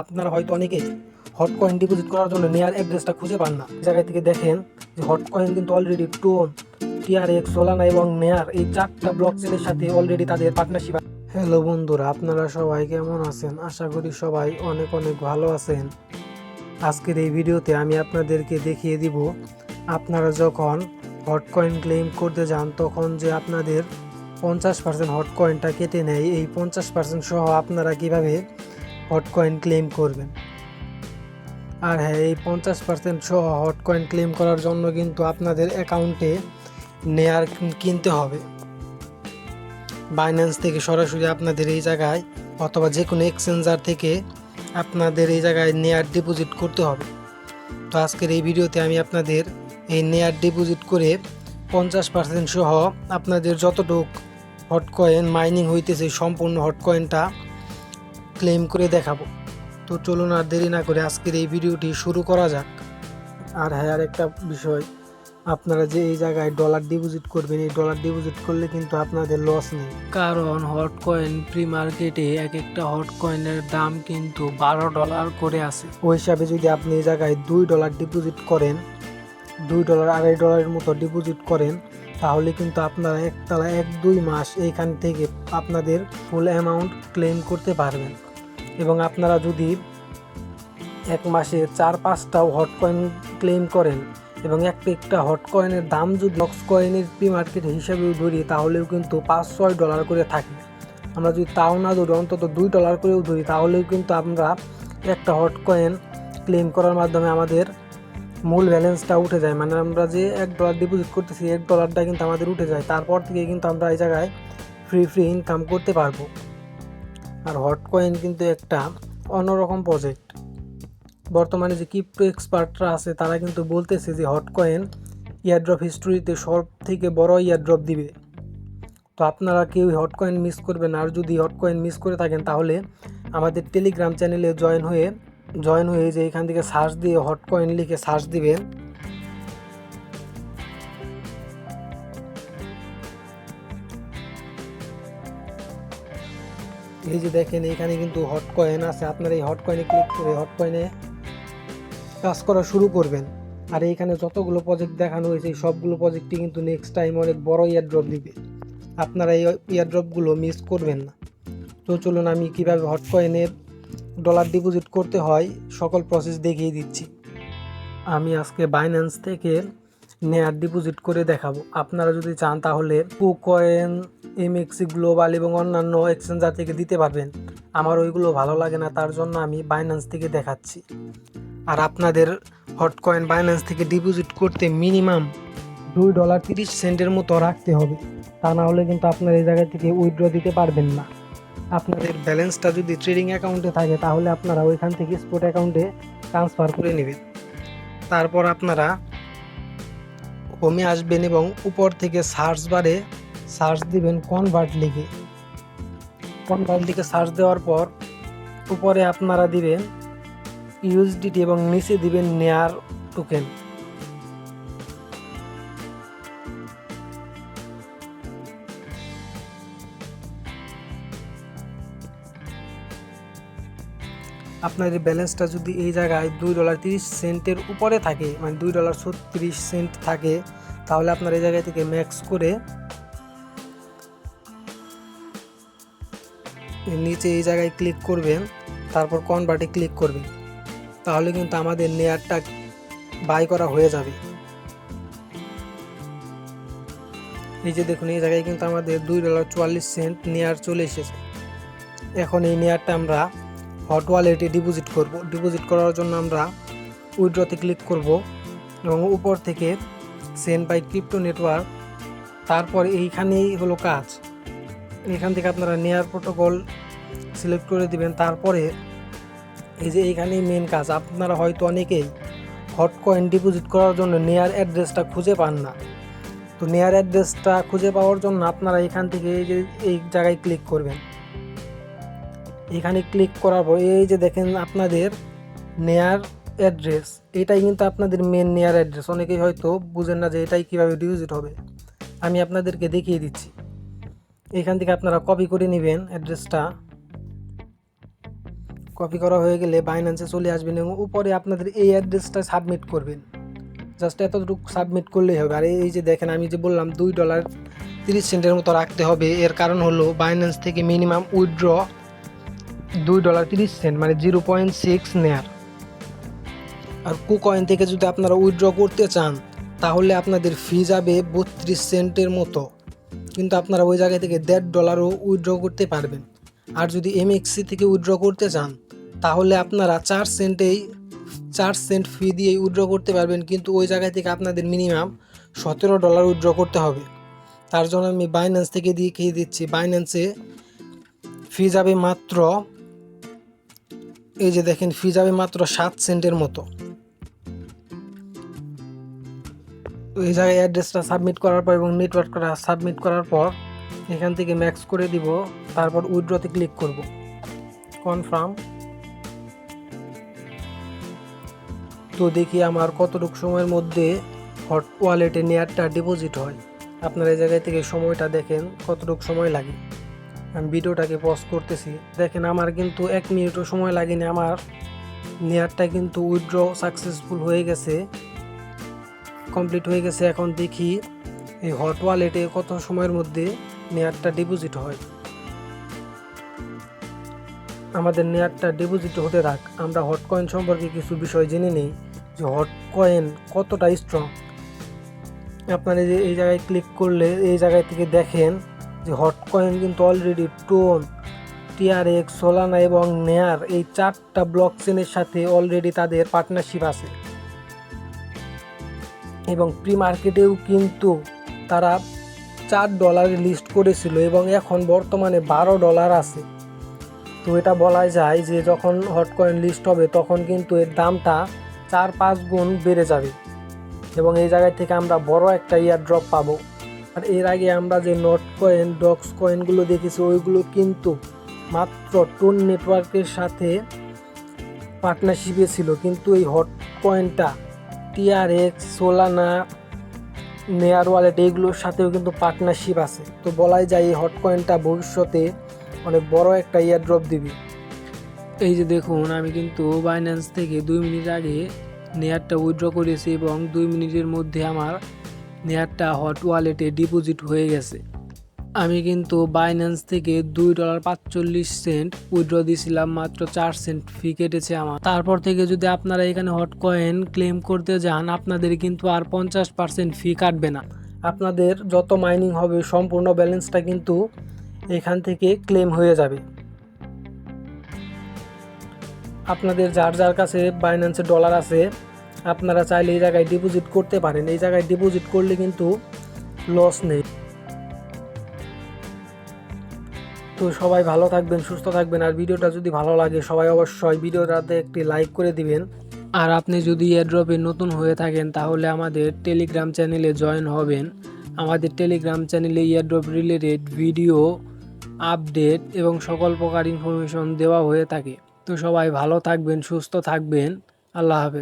আপনারা হয়তো অনেকেই হট কয়েন ডিপোজিট করার জন্য নেয়ার অ্যাড্রেসটা খুঁজে পান না। এই জায়গা থেকে দেখেন যে হট কয়েন কিন্তু অলরেডি টোন, টিআরএক্স, সোলানা এবং নেয়ার এই 4টা ব্লক চেনের সাথে অলরেডি তাদের পার্টনারশিপ। হ্যালো বন্ধুরা, আপনারা সবাই কেমন আছেন? আশা করি সবাই অনেক অনেক ভালো আছেন। আজকের এই ভিডিওতে আমি আপনাদেরকে দেখিয়ে দিব আপনারা যখন হট কয়েন ক্লেম করতে যান তখন যে আপনাদের 50% হট কয়েনটা কেটে নেয়, এই 50% সহ আপনারা কিভাবে হট কয়েন ক্লেম করবেন। আর হ্যাঁ, এই 50% সহ হট কয়েন ক্লেম করার জন্য কিন্তু আপনাদের অ্যাকাউন্টে নেয়ার কিনতে হবে। বাইন্যান্স থেকে সরাসরি আপনাদের এই জায়গায় অথবা যে কোনো এক্সচেঞ্জার থেকে আপনাদের এই জায়গায় নেয়ার ডিপোজিট করতে হবে। তো আজকের এই ভিডিওতে আমি আপনাদের এই নেয়ার ডিপোজিট করে 50% সহ আপনাদের যতটুক হট কয়েন মাইনিং হইতেছে সম্পূর্ণ হট কয়েনটা ক্লেম করে দেখাবো। তো চলুন আর দেরি না করে আজকের এই ভিডিওটি শুরু করা যাক। আর হ্যাঁ, আর একটা বিষয়, আপনারা যে এই জায়গায় ডলার ডিপোজিট করবেন, এই ডলার ডিপোজিট করলে কিন্তু আপনাদের লস নেই, কারণ হট কয়েন প্রি মার্কেটে এক একটা হট কয়েনের দাম কিন্তু $12 করে আছে। ওই হিসাবে যদি আপনি এই জায়গায় $2 ডিপোজিট করেন, $2 $2.5 মতো ডিপোজিট করেন, তাহলে কিন্তু আপনারা একতলা 1-2 মাস এইখান থেকে আপনাদের ফুল অ্যামাউন্ট ক্লেম করতে পারবেন। এবং আপনারা যদি এক মাসে 4-5টাও হট কয়েন ক্লেম করেন এবং একটা হট কয়েনের দাম যদি বক্স কয়েনের প্রি মার্কেট হিসাবেও ধরি, তাহলেও কিন্তু $5-6 করে থাকে। আমরা যদি তাও না ধরি, অন্তত $2 করেও ধরি, তাহলেও কিন্তু আমরা একটা হট কয়েন ক্লেম করার মাধ্যমে আমাদের মূল ব্যালেন্সটা উঠে যায়। মানে আমরা যে $1 ডিপোজিট করতেছি, $1টা কিন্তু আমাদের উঠে যায়। তারপর থেকে কিন্তু আমরা এই জায়গায় ফ্রি ইনকাম করতে পারবো। আর হট কয়েন কিন্তু একটা অন্যরকম প্রজেক্ট। বর্তমানে যে ক্রিপ্টো এক্সপার্টরা আছে তারা কিন্তু বলতেছে যে হট কয়েন ইয়ারড্রপ হিস্টোরিতে সব থেকে বড় ইয়ারড্রপ দিবে। তো আপনারা কেউ হট কয়েন মিস করবেন না। আর যদি হট কয়েন মিস করে থাকেন তাহলে আমাদের টেলিগ্রাম চ্যানেলে জয়েন হয়ে যে এখান থেকে সার্চ দিয়ে হট কয়েন লিখে সার্চ দিবেন। এই যে দেখেন, এখানে কিন্তু হট কয়েন আছে। আপনারা এই হট কয়েনে ক্লিক করে হট কয়েনে কাজ করা শুরু করবেন। আর এইখানে যতগুলো প্রজেক্ট দেখানো হয়েছে সবগুলো প্রজেক্টই কিন্তু নেক্সট টাইম অনেক বড় ইয়ারড্রপ দিবে। আপনারা এই ইয়ারড্রপগুলো মিস করবেন না। তো চলুন আমি কিভাবে হট কয়েনের ডলার ডিপোজিট করতে হয় সকল প্রসেস দেখিয়ে দিচ্ছি। আমি আজকে বাইন্যান্স থেকে নেয়ার ডিপোজিট করে দেখাবো। আপনারা যদি চান তাহলে কুকয়েন, এমএক্সি গ্লোবাল এবং অন্যান্য এক্সচেঞ্জার থেকে দিতে পারবেন। আমার ওইগুলো ভালো লাগে না, তার জন্য আমি বাইন্যান্স থেকে দেখাচ্ছি। আর আপনাদের হট কয়েন বাইন্যান্স থেকে ডিপোজিট করতে মিনিমাম $2.30 মতো রাখতে হবে, তা না হলে কিন্তু আপনার এই জায়গা থেকে উইথড্র দিতে পারবেন না। আপনাদের ব্যালেন্সটা যদি ট্রেডিং অ্যাকাউন্টে থাকে তাহলে আপনারা ওইখান থেকে স্পট অ্যাকাউন্টে ট্রান্সফার করে নেবেন। তারপর আপনারা হোমে আসবেন এবং উপর থেকে সার্চ বারে সার্চ দিবেন কনভার্ট লিখে। সার্চ দেওয়ার পর উপরে আপনারা দিবেন ইউএসডিটি এবং নিচে দিবেন নেয়ার টোকেন। আপনাদের ব্যালেন্সটা যদি এই জায়গায় $2.30 উপরে থাকে, মানে $2.36 থাকে, তাহলে আপনার এই জায়গা থেকে ম্যাক্স করে নিচে এই জায়গায় ক্লিক করবেন, তারপর কনভার্টে ক্লিক করবেন। তাহলে কিন্তু আমাদের নেয়ারটা বাই করা হয়ে যাবে। এই যে দেখুন, এই জায়গায় কিন্তু আমাদের $2.44 নেয়ার চলে এসেছে। এখন এই নেয়ারটা আমরা হট ওয়ালেটে ডিপোজিট করব। ডিপোজিট করার জন্য আমরা উইথড্রতে ক্লিক করব এবং উপর থেকে সেন্ড বাই ক্রিপ্টো নেটওয়ার্ক, তারপর এইখানেই হলো কাজ। এখান থেকে আপনারা নেয়ার প্রোটোকল সিলেক্ট করে দিবেন। তারপরে এই যে এইখানেই মেন কাজ। আপনারা হয়তো অনেকেই হট কয়েন ডিপোজিট করার জন্য নেয়ার অ্যাড্রেসটা খুঁজে পান না। তো নেয়ার অ্যাড্রেসটা খুঁজে পাওয়ার জন্য আপনারা এখান থেকে এই জায়গায় ক্লিক করবেন। এখানে ক্লিক করার পর এই যে দেখেন আপনাদের নেয়ার অ্যাড্রেস, এটাই কিন্তু আপনাদের মেন নেয়ার অ্যাড্রেস। অনেকেই হয়তো বুঝেন না যে এটাই কীভাবে ডিপোজিট হবে। আমি আপনাদেরকে দেখিয়ে দিচ্ছি। এখান থেকে আপনারা কপি করে নেবেন অ্যাড্রেসটা। কপি করা হয়ে গেলে বাইন্যান্সে চলে আসবেন এবং উপরে আপনাদের এই অ্যাড্রেসটা সাবমিট করবেন। জাস্ট এতটুকু সাবমিট করলেই হবে। আর এই যে দেখেন আমি যে বললাম $2.30 মতো রাখতে হবে, এর কারণ হলো বাইন্যান্স থেকে মিনিমাম উইথড্র $2.30 মানে 0.6 নেয়ার। আর কুকয়েন থেকে যদি আপনারা উইথড্র করতে চান তাহলে আপনাদের ফি যাবে 32 সেন্টের মতো, কিন্তু আপনারা ওই জায়গা থেকে $1.50 উইথড্র করতে পারবেন। আর যদি MXC থেকে উইথড্র করতে চান তাহলে আপনারা 4 সেন্ট ফি দিয়ে উইথড্র করতে পারবেন, কিন্তু ওই জায়গা থেকে আপনাদের মিনিমাম $17 উইথড্র করতে হবে। তার জন্য আমি বাইন্যান্স থেকে দেখিয়ে দিচ্ছি। বাইন্যান্সে ফি যাবে মাত্র, এই যে দেখেন, ফি যাবে মাত্র 7 সেন্টের মতো। তো এই জায়গায় অ্যাড্রেসটা সাবমিট করার পর এবং নেটওয়ার্কটা সাবমিট করার পর এখান থেকে ম্যাক্স করে দিব, তারপর উইথড্রতে ক্লিক করব, কনফার্ম। তো দেখি আমার কতটুকু সময়ের মধ্যে হট ওয়ালেটে নেয়ারটা ডিপোজিট হয়। আপনারা এই জায়গায় থেকে সময়টা দেখেন কতটুকু সময় লাগে। আমি ভিডিওটাকে পজ করতেছি। দেখেন আমার কিন্তু 1 মিনিটও সময় লাগেনি, আমার নেয়ারটা কিন্তু উইথড্র সাকসেসফুল হয়ে গেছে, কমপ্লিট হয়ে গেছে। এখন দেখি এই হট ওয়ালেটে কত সময়ের মধ্যে নেয়ারটা ডিপোজিট হয়। আমাদের নেয়ারটা ডিপোজিট হতে থাক, আমরা হট কয়েন সম্পর্কে কিছু বিষয় জেনে নিই যে হট কয়েন কতটা স্ট্রং। আপনারা যে এই জায়গায় ক্লিক করলে এই জায়গায় থেকে দেখেন যে হট কয়েন কিন্তু অলরেডি টোন, TRX, সোলানা এবং নেয়ার এই 4টা ব্লক চেনের সাথে অলরেডি তাদের পার্টনারশিপ আছে এবং প্রি মার্কেটেও কিন্তু তারা $4 লিস্ট করেছিল এবং এখন বর্তমানে $12 আছে। তো এটা বলা যায় যে যখন হট কয়েন লিস্ট হবে তখন কিন্তু এর দামটা 4-5 গুণ বেড়ে যাবে এবং এই জায়গায় থেকে আমরা বড় একটা ইয়ারড্রপ পাবো। আর এর আগে আমরা যে নট কয়েন, ডক্স কয়েনগুলো দেখেছি ওইগুলো কিন্তু মাত্র টোন নেটওয়ার্কের সাথে পার্টনারশিপে ছিল, কিন্তু এই হট কয়েনটা TRX, সোলানা, নেয়ার ওয়ালেট এইগুলোর সাথেও কিন্তু পার্টনারশিপ আছে। তো বলাই যায় এই হট কয়েনটা ভবিষ্যতে অনেক বড় একটা ইয়ারড্রপ দিবে। এই যে দেখুন আমি কিন্তু বাইন্যান্স থেকে 2 মিনিট আগে নেয়ারটা উইথড্র করেছি এবং 2 মিনিটের মধ্যে আমার নেয়ারটা হট ওয়ালেটে ডিপোজিট হয়ে গেছে। আমি কিন্তু বাইন্যান্স থেকে $2.45 উইথড্র দিয়েছিলাম, মাত্র 4 সেন্ট ফি কেটেছে আমার। তারপর থেকে যদি আপনারা এখানে হট কয়েন ক্লেম করতে যান আপনাদের কিন্তু আর 50% ফি কাটবে না। আপনাদের যত মাইনিং হবে সম্পূর্ণ ব্যালেন্সটা কিন্তু এখান থেকে ক্লেম হয়ে যাবে। আপনাদের যার যার কাছে বাইন্যান্সে ডলার আছে আপনারা চাইলে এই জায়গায় ডিপোজিট করতে পারেন। এই জায়গায় ডিপোজিট করলে কিন্তু লস নেই। তো সবাই ভালো থাকবেন, সুস্থ থাকবেন। আর ভিডিওটা যদি ভালো লাগে সবাই অবশ্যই ভিডিওটাতে একটি লাইক করে দিবেন। আর আপনি যদি এয়ারড্রপে নতুন হয়ে থাকেন তাহলে আমাদের টেলিগ্রাম চ্যানেলে জয়েন হবেন। আমাদের টেলিগ্রাম চ্যানেলে এয়ারড্রপ রিলেটেড ভিডিও, আপডেট এবং সকল প্রকার ইনফরমেশন দেওয়া হয়ে থাকে। তো সবাই ভালো থাকবেন, সুস্থ থাকবেন। আল্লাহ হাফেজ।